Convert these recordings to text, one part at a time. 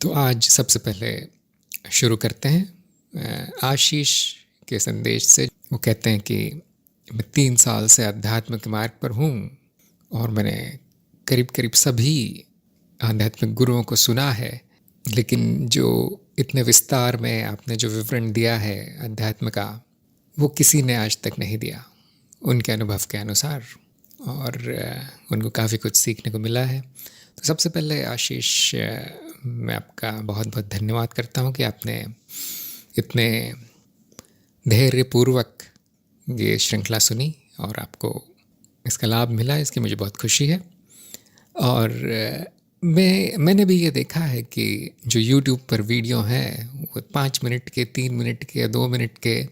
तो आज सबसे पहले शुरू करते हैं आशीष के संदेश से। वो कहते हैं कि मैं 3 साल से आध्यात्मिक मार्ग पर हूँ और मैंने करीब करीब सभी आध्यात्मिक गुरुओं को सुना है, लेकिन जो इतने विस्तार में आपने जो विवरण दिया है अध्यात्म का, वो किसी ने आज तक नहीं दिया उनके अनुभव के अनुसार। और उनको काफ़ी कुछ सीखने को मिला है। तो सबसे पहले आशीष, मैं आपका बहुत बहुत धन्यवाद करता हूँ कि आपने इतने धैर्यपूर्वक ये श्रृंखला सुनी और आपको इसका लाभ मिला, इसकी मुझे बहुत खुशी है। और मैंने भी ये देखा है कि जो YouTube पर वीडियो हैं वो 5 मिनट के, 3 मिनट के या 2 मिनट के,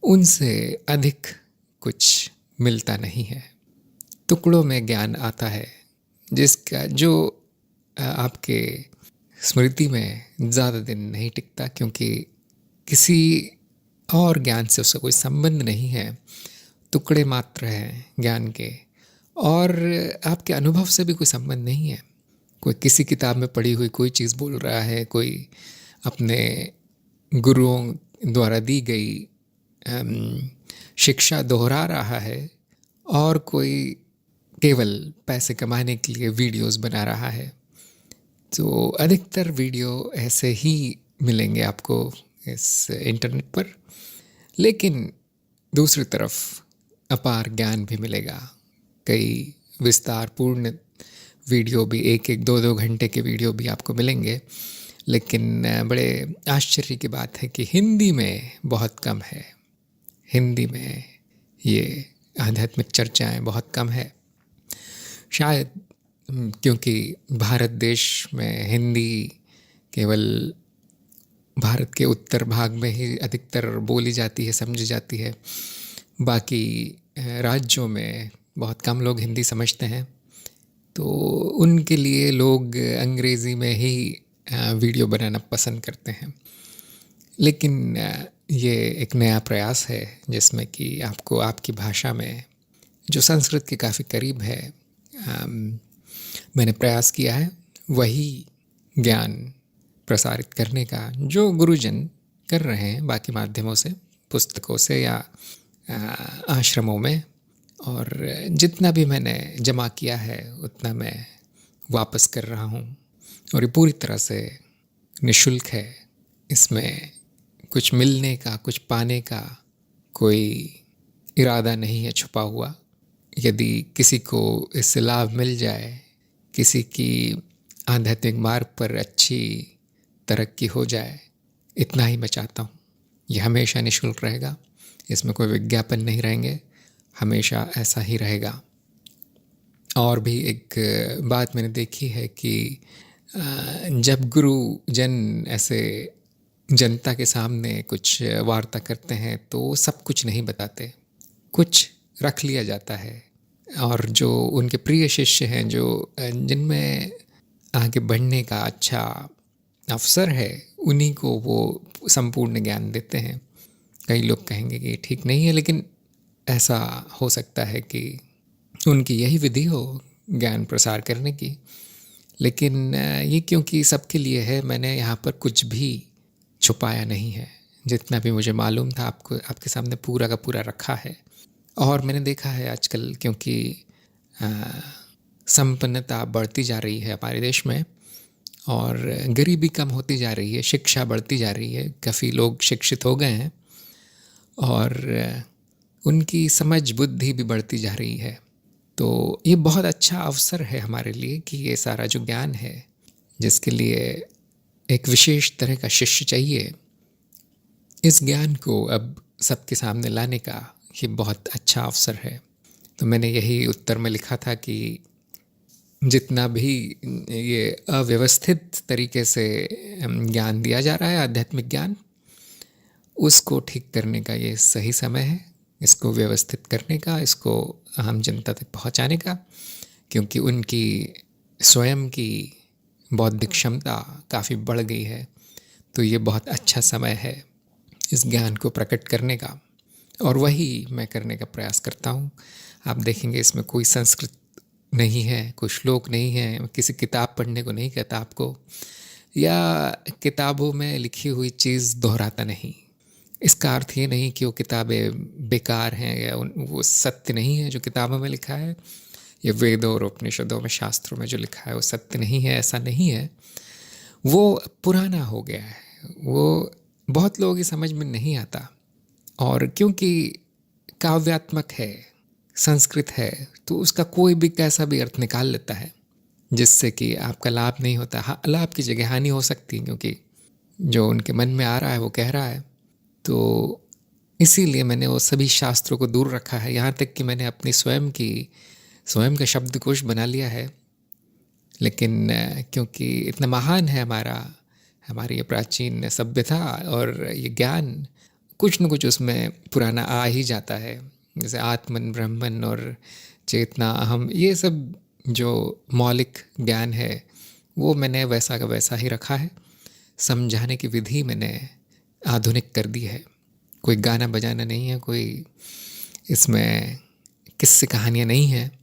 उनसे अधिक कुछ मिलता नहीं है। टुकड़ों में ज्ञान आता है जिसका जो आपके स्मृति में ज़्यादा दिन नहीं टिकता, क्योंकि किसी और ज्ञान से उसका कोई संबंध नहीं है। टुकड़े मात्र हैं ज्ञान के और आपके अनुभव से भी कोई संबंध नहीं है। कोई किसी किताब में पढ़ी हुई कोई चीज़ बोल रहा है, कोई अपने गुरुओं द्वारा दी गई शिक्षा दोहरा रहा है, और कोई केवल पैसे कमाने के लिए वीडियोस बना रहा है। तो अधिकतर वीडियो ऐसे ही मिलेंगे आपको इस इंटरनेट पर, लेकिन दूसरी तरफ अपार ज्ञान भी मिलेगा। कई विस्तारपूर्ण वीडियो भी, 1-1, 2-2 घंटे के वीडियो भी आपको मिलेंगे। लेकिन बड़े आश्चर्य की बात है कि हिंदी में बहुत कम है। हिंदी में ये आध्यात्मिक चर्चाएं बहुत कम है, शायद क्योंकि भारत देश में हिंदी केवल भारत के उत्तर भाग में ही अधिकतर बोली जाती है, समझी जाती है। बाकी राज्यों में बहुत कम लोग हिंदी समझते हैं, तो उनके लिए लोग अंग्रेज़ी में ही वीडियो बनाना पसंद करते हैं। लेकिन ये एक नया प्रयास है जिसमें कि आपको आपकी भाषा में, जो संस्कृत के काफ़ी करीब है, मैंने प्रयास किया है वही ज्ञान प्रसारित करने का जो गुरुजन कर रहे हैं बाकी माध्यमों से, पुस्तकों से या आश्रमों में। और जितना भी मैंने जमा किया है उतना मैं वापस कर रहा हूँ, और ये पूरी तरह से निःशुल्क है। इसमें कुछ मिलने का, कुछ पाने का कोई इरादा नहीं है छुपा हुआ। यदि किसी को इससे लाभ मिल जाए, किसी की आध्यात्मिक मार्ग पर अच्छी तरक्की हो जाए, इतना ही मैं चाहता हूँ। ये हमेशा निःशुल्क रहेगा, इसमें कोई विज्ञापन नहीं रहेंगे, हमेशा ऐसा ही रहेगा। और भी एक बात मैंने देखी है कि जब गुरुजन ऐसे जनता के सामने कुछ वार्ता करते हैं तो सब कुछ नहीं बताते, कुछ रख लिया जाता है। और जो उनके प्रिय शिष्य हैं, जो जिनमें आगे बढ़ने का अच्छा अवसर है, उन्हीं को वो संपूर्ण ज्ञान देते हैं। कई लोग कहेंगे कि ठीक नहीं है, लेकिन ऐसा हो सकता है कि उनकी यही विधि हो ज्ञान प्रसार करने की। लेकिन ये क्योंकि सबके लिए है, मैंने यहाँ पर कुछ भी छुपाया नहीं है। जितना भी मुझे मालूम था आपको, आपके सामने पूरा का पूरा रखा है। और मैंने देखा है आजकल, क्योंकि संपन्नता बढ़ती जा रही है हमारे देश में और गरीबी कम होती जा रही है, शिक्षा बढ़ती जा रही है, काफ़ी लोग शिक्षित हो गए हैं और उनकी समझ बुद्धि भी बढ़ती जा रही है। तो ये बहुत अच्छा अवसर है हमारे लिए कि ये सारा जो ज्ञान है, जिसके लिए एक विशेष तरह का शिष्य चाहिए, इस ज्ञान को अब सबके सामने लाने का ये बहुत अच्छा अवसर है। तो मैंने यही उत्तर में लिखा था कि जितना भी ये अव्यवस्थित तरीके से ज्ञान दिया जा रहा है, आध्यात्मिक ज्ञान, उसको ठीक करने का ये सही समय है, इसको व्यवस्थित करने का, इसको आम जनता तक पहुंचाने का, क्योंकि उनकी स्वयं की बौद्धिक क्षमता काफ़ी बढ़ गई है। तो ये बहुत अच्छा समय है इस ज्ञान को प्रकट करने का, और वही मैं करने का प्रयास करता हूँ। आप देखेंगे इसमें कोई संस्कृत नहीं है, कोई श्लोक नहीं है, किसी किताब पढ़ने को नहीं कहता आपको, या किताबों में लिखी हुई चीज़ दोहराता नहीं। इसका अर्थ ये नहीं कि वो किताबें बेकार हैं या वो सत्य नहीं है जो किताबों में लिखा है, या वेदों और उपनिषदों में, शास्त्रों में जो लिखा है वो सत्य नहीं है, ऐसा नहीं है। वो पुराना हो गया है, वो बहुत लोगों की समझ में नहीं आता। और क्योंकि काव्यात्मक है, संस्कृत है, तो उसका कोई भी कैसा भी अर्थ निकाल लेता है, जिससे कि आपका लाभ नहीं होता। हाँ, लाभ की जगह हानि हो सकती है, क्योंकि जो उनके मन में आ रहा है वो कह रहा है। तो इसीलिए मैंने वो सभी शास्त्रों को दूर रखा है, यहाँ तक कि मैंने अपनी स्वयं का शब्दकोश बना लिया है। लेकिन क्योंकि इतना महान है हमारी ये प्राचीन सभ्यता और ये ज्ञान, कुछ न कुछ उसमें पुराना आ ही जाता है। जैसे आत्मन, ब्रह्मन और चेतना, अहम, ये सब जो मौलिक ज्ञान है वो मैंने वैसा का वैसा ही रखा है। समझाने की विधि मैंने आधुनिक कर दी है। कोई गाना बजाना नहीं है, कोई इसमें किस्से कहानियाँ नहीं हैं,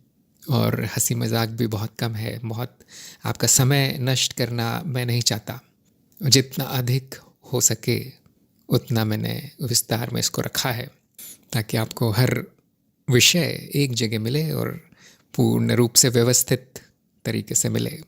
और हंसी मजाक भी बहुत कम है। बहुत आपका समय नष्ट करना मैं नहीं चाहता। जितना अधिक हो सके उतना मैंने विस्तार में इसको रखा है, ताकि आपको हर विषय एक जगह मिले और पूर्ण रूप से व्यवस्थित तरीके से मिले।